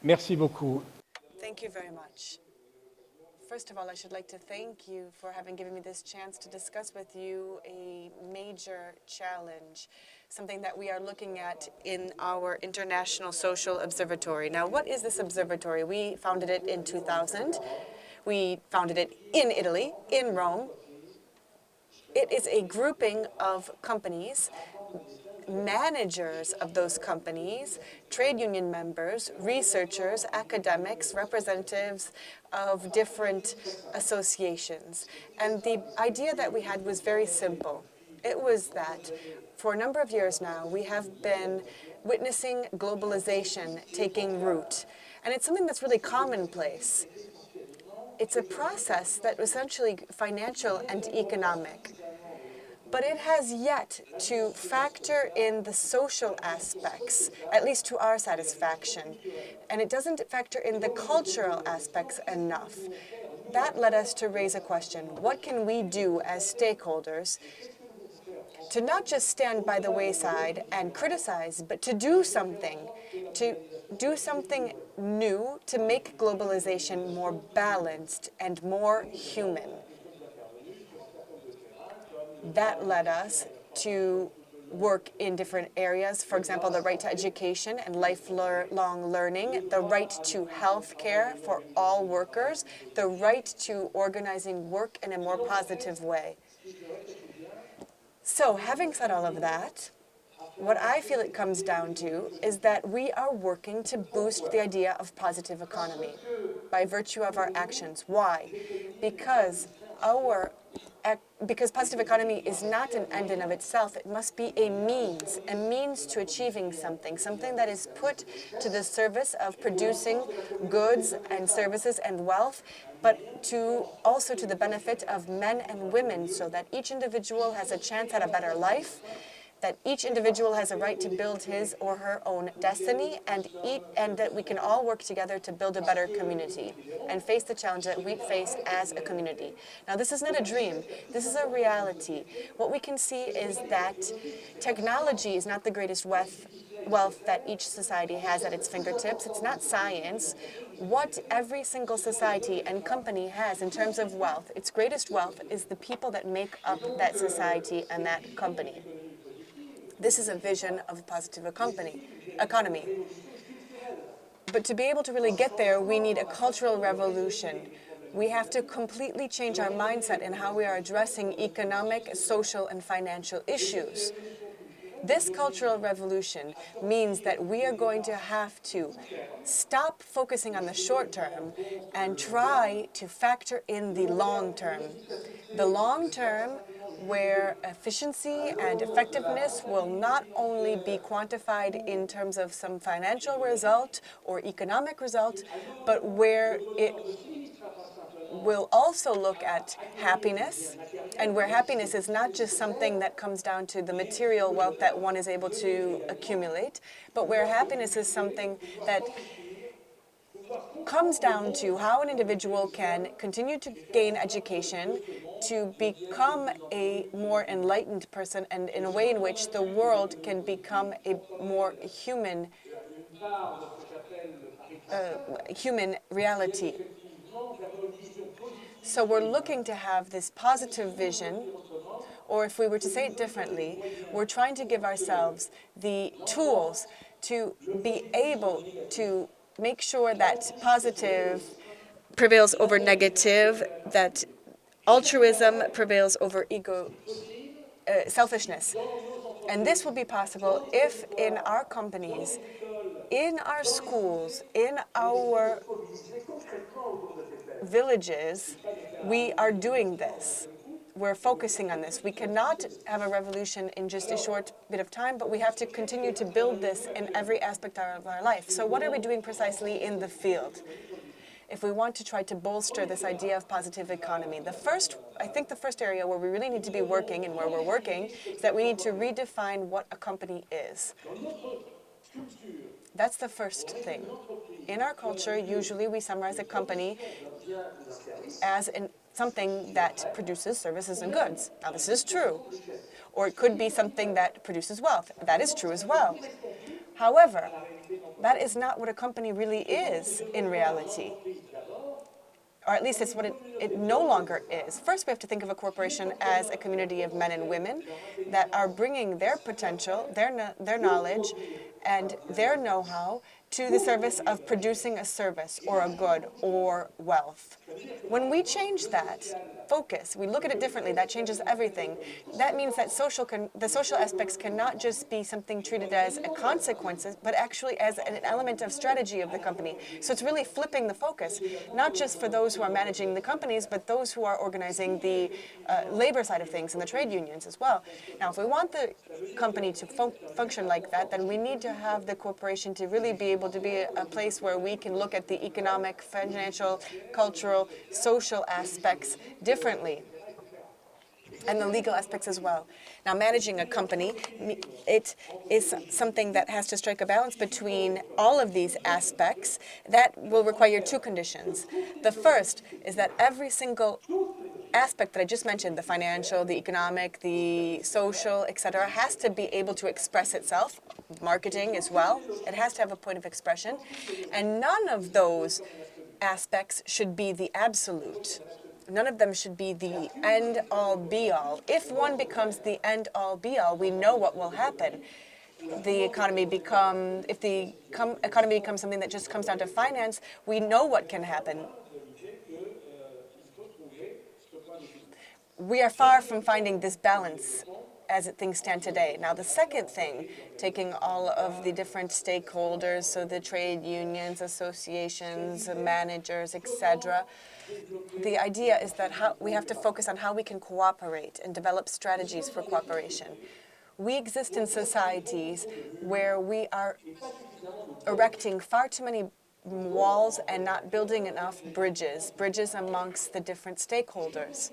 Merci beaucoup. Thank you very much. First of all, I should like to thank you for having given me this chance to discuss with you a major challenge, something that we are looking at in our International Social Observatory. Now, what is this observatory? We founded it in 2000. We founded it in Italy, in Rome. It is a grouping of companies, managers of those companies, trade union members, researchers, academics, representatives of different associations. And the idea that we had was very simple. It was that for a number of years now, we have been witnessing globalization taking root. And it's something that's really commonplace. It's a process that was essentially financial and economic. But it has yet to factor in the social aspects, at least to our satisfaction. And it doesn't factor in the cultural aspects enough. That led us to raise a question. What can we do as stakeholders to not just stand by the wayside and criticize, but to do something new to make globalization more balanced and more human? That led us to work in different areas. For example, the right to education and lifelong learning, the right to health care for all workers, the right to organizing work in a more positive way. So, having said all of that, what I feel it comes down to is that we are working to boost the idea of positive economy by virtue of our actions. Why? Because positive economy is not an end in of itself. It must be a means to achieving something that is put to the service of producing goods and services and wealth, but also to the benefit of men and women, so that each individual has a chance at a better life, that each individual has a right to build his or her own destiny, and that we can all work together to build a better community and face the challenge that we face as a community. Now, this is not a dream. This is a reality. What we can see is that technology is not the greatest wealth that each society has at its fingertips. It's not science. What every single society and company has in terms of wealth, its greatest wealth is the people that make up that society and that company. This is a vision of a positive economy. But to be able to really get there, we need a cultural revolution. We have to completely change our mindset in how we are addressing economic, social, and financial issues. This cultural revolution means that we are going to have to stop focusing on the short term and try to factor in the long term. The long term, where efficiency and effectiveness will not only be quantified in terms of some financial result or economic result, but where it will also look at happiness, and where happiness is not just something that comes down to the material wealth that one is able to accumulate, but where happiness is something that comes down to how an individual can continue to gain education, to become a more enlightened person, and in a way in which the world can become a more human reality. So we're looking to have this positive vision, or if we were to say it differently, we're trying to give ourselves the tools to be able to make sure that positive prevails over negative, that altruism prevails over selfishness. And this will be possible if in our companies, in our schools, in our villages, we are doing this. We're focusing on this. We cannot have a revolution in just a short bit of time, but we have to continue to build this in every aspect of our life. So what are we doing precisely in the field if we want to try to bolster this idea of positive economy? I think the first area where we really need to be working, and where we're working, is that we need to redefine what a company is. That's the first thing. In our culture, usually we summarize a company as something that produces services and goods. Now, this is true. Or it could be something that produces wealth. That is true as well. However, that is not what a company really is in reality. Or at least it's what it no longer is. First, we have to think of a corporation as a community of men and women that are bringing their potential, their knowledge, and their know-how to the service of producing a service or a good or wealth. When we change that focus, we look at it differently, that changes everything. That means that the social aspects cannot just be something treated as a consequence, but actually as an element of strategy of the company. So it's really flipping the focus, not just for those who are managing the companies, but those who are organizing the labor side of things and the trade unions as well. Now, if we want the company to function like that, then we need to have the corporation to really be able to be a place where we can look at the economic, financial, cultural, social aspects differently, and the legal aspects as well. Now, managing a company, it is something that has to strike a balance between all of these aspects. That will require two conditions. The first is that every single aspect that I just mentioned, the financial, the economic, the social, etc., has to be able to express itself. Marketing as well. It has to have a point of expression. And none of those aspects should be the absolute. None of them should be the end-all, be-all. If one becomes the end-all, be-all, we know what will happen. If the economy becomes something that just comes down to finance, we know what can happen. We are far from finding this balance as things stand today. Now, the second thing, taking all of the different stakeholders, so the trade unions, associations, managers, etc., the idea is that we have to focus on how we can cooperate and develop strategies for cooperation. We exist in societies where we are erecting far too many walls and not building enough bridges amongst the different stakeholders.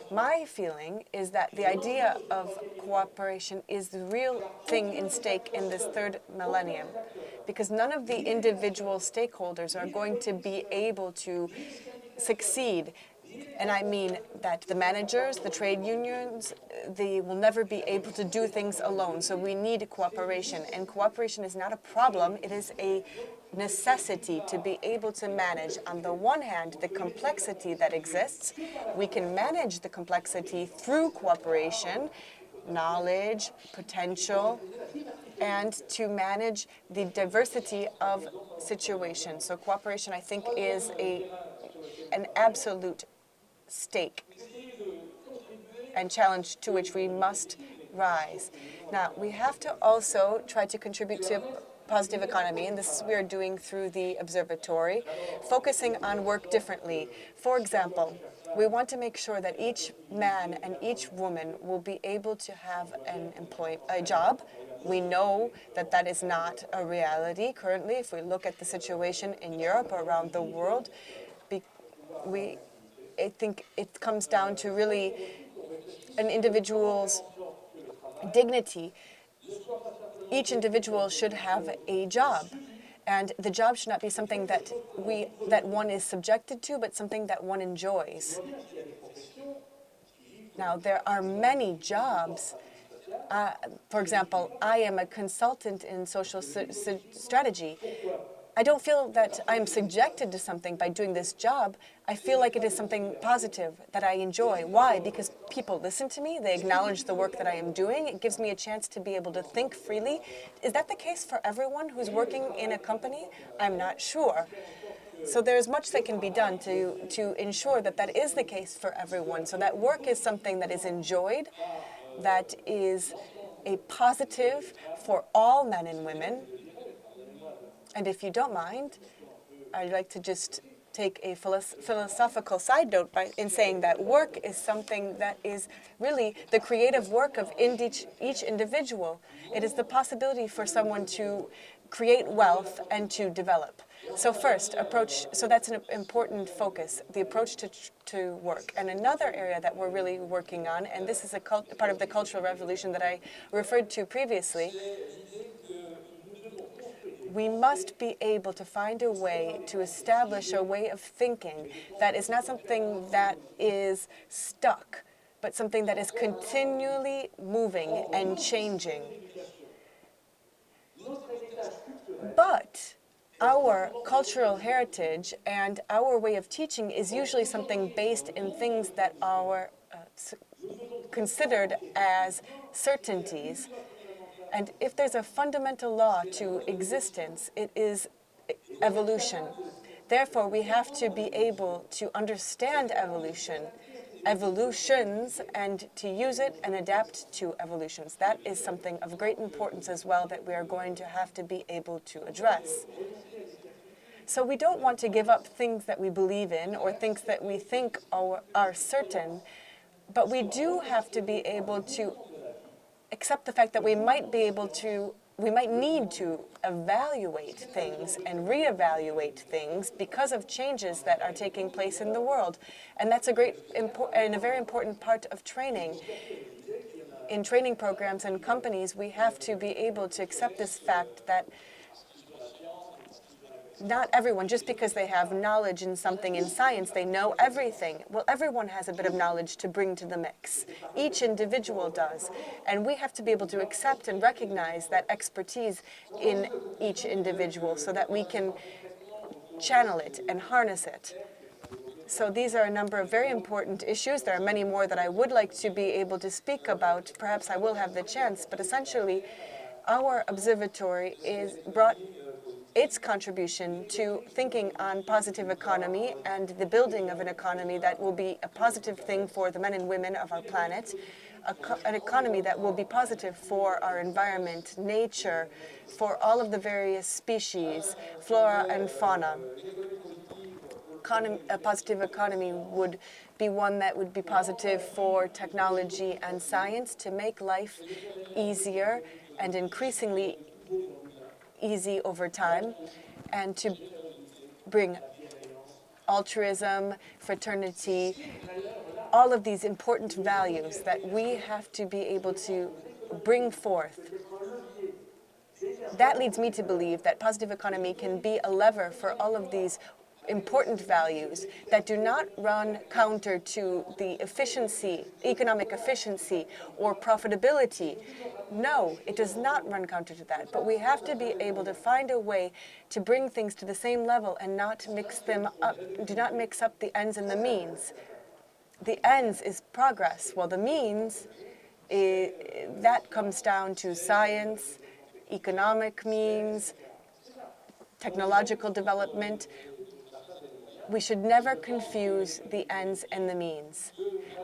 My feeling is that the idea of cooperation is the real thing in stake in this third millennium, because none of the individual stakeholders are going to be able to succeed. And I mean that the managers, the trade unions, they will never be able to do things alone. So we need cooperation. And cooperation is not a problem, it is a necessity to be able to manage, on the one hand, the complexity that exists. We can manage the complexity through cooperation, knowledge, potential, and to manage the diversity of situations. So cooperation, I think, is an absolute stake and challenge to which we must rise. Now, we have to also try to contribute to a positive economy, and this is what we are doing through the Observatory, focusing on work differently. For example, we want to make sure that each man and each woman will be able to have a job. We know that that is not a reality currently. If we look at the situation in Europe or around the world, I think it comes down to really an individual's dignity. Each individual should have a job, and the job should not be something that one is subjected to, but something that one enjoys. Now, there are many jobs. For example, I am a consultant in social strategy. I don't feel that I'm subjected to something by doing this job. I feel like it is something positive that I enjoy. Why? Because people listen to me, they acknowledge the work that I am doing. It gives me a chance to be able to think freely. Is that the case for everyone who's working in a company? I'm not sure. So there's much that can be done to ensure that that is the case for everyone. So that work is something that is enjoyed, that is a positive for all men and women. And if you don't mind, I'd like to just take a philosophical side note in saying that work is something that is really the creative work of each individual. It is the possibility for someone to create wealth and to develop. So so that's an important focus, the approach to work. And another area that we're really working on, and this is a part of the cultural revolution that I referred to previously, we must be able to find a way to establish a way of thinking that is not something that is stuck, but something that is continually moving and changing. But our cultural heritage and our way of teaching is usually something based in things that are considered as certainties. And if there's a fundamental law to existence, it is evolution. Therefore, we have to be able to understand evolutions, and to use it and adapt to evolutions. That is something of great importance as well that we are going to have to be able to address. So we don't want to give up things that we believe in or things that we think are certain, but we do have to be able to accept the fact that we might need to evaluate things and reevaluate things because of changes that are taking place in the world. And that's a very important part of training. In training programs and companies, we have to be able to accept this fact that not everyone, just because they have knowledge in something in science, they know everything. Well, everyone has a bit of knowledge to bring to the mix. Each individual does. And we have to be able to accept and recognize that expertise in each individual so that we can channel it and harness it. So these are a number of very important issues. There are many more that I would like to be able to speak about. Perhaps I will have the chance, but essentially our observatory brought its contribution to thinking on positive economy and the building of an economy that will be a positive thing for the men and women of our planet, an economy that will be positive for our environment, nature, for all of the various species, flora and fauna. A positive economy would be one that would be positive for technology and science to make life easier and increasingly easy over time, and to bring altruism, fraternity, all of these important values that we have to be able to bring forth. That leads me to believe that positive economy can be a lever for all of these important values that do not run counter to the efficiency, economic efficiency, or profitability. No, it does not run counter to that. But we have to be able to find a way to bring things to the same level and not mix them up. Do not mix up the ends and the means. The ends is progress, while the means, that comes down to science, economic means, technological development. We should never confuse the ends and the means.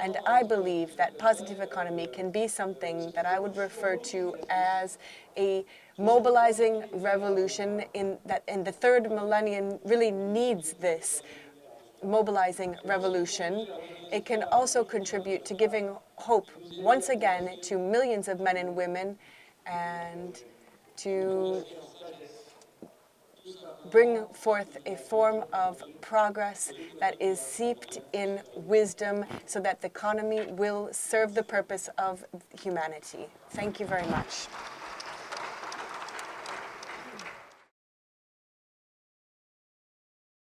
And I believe that positive economy can be something that I would refer to as a mobilizing revolution in the third millennium really needs this mobilizing revolution. It can also contribute to giving hope once again to millions of men and women, and to bring forth a form of progress that is seeped in wisdom so that the economy will serve the purpose of humanity. Thank you very much.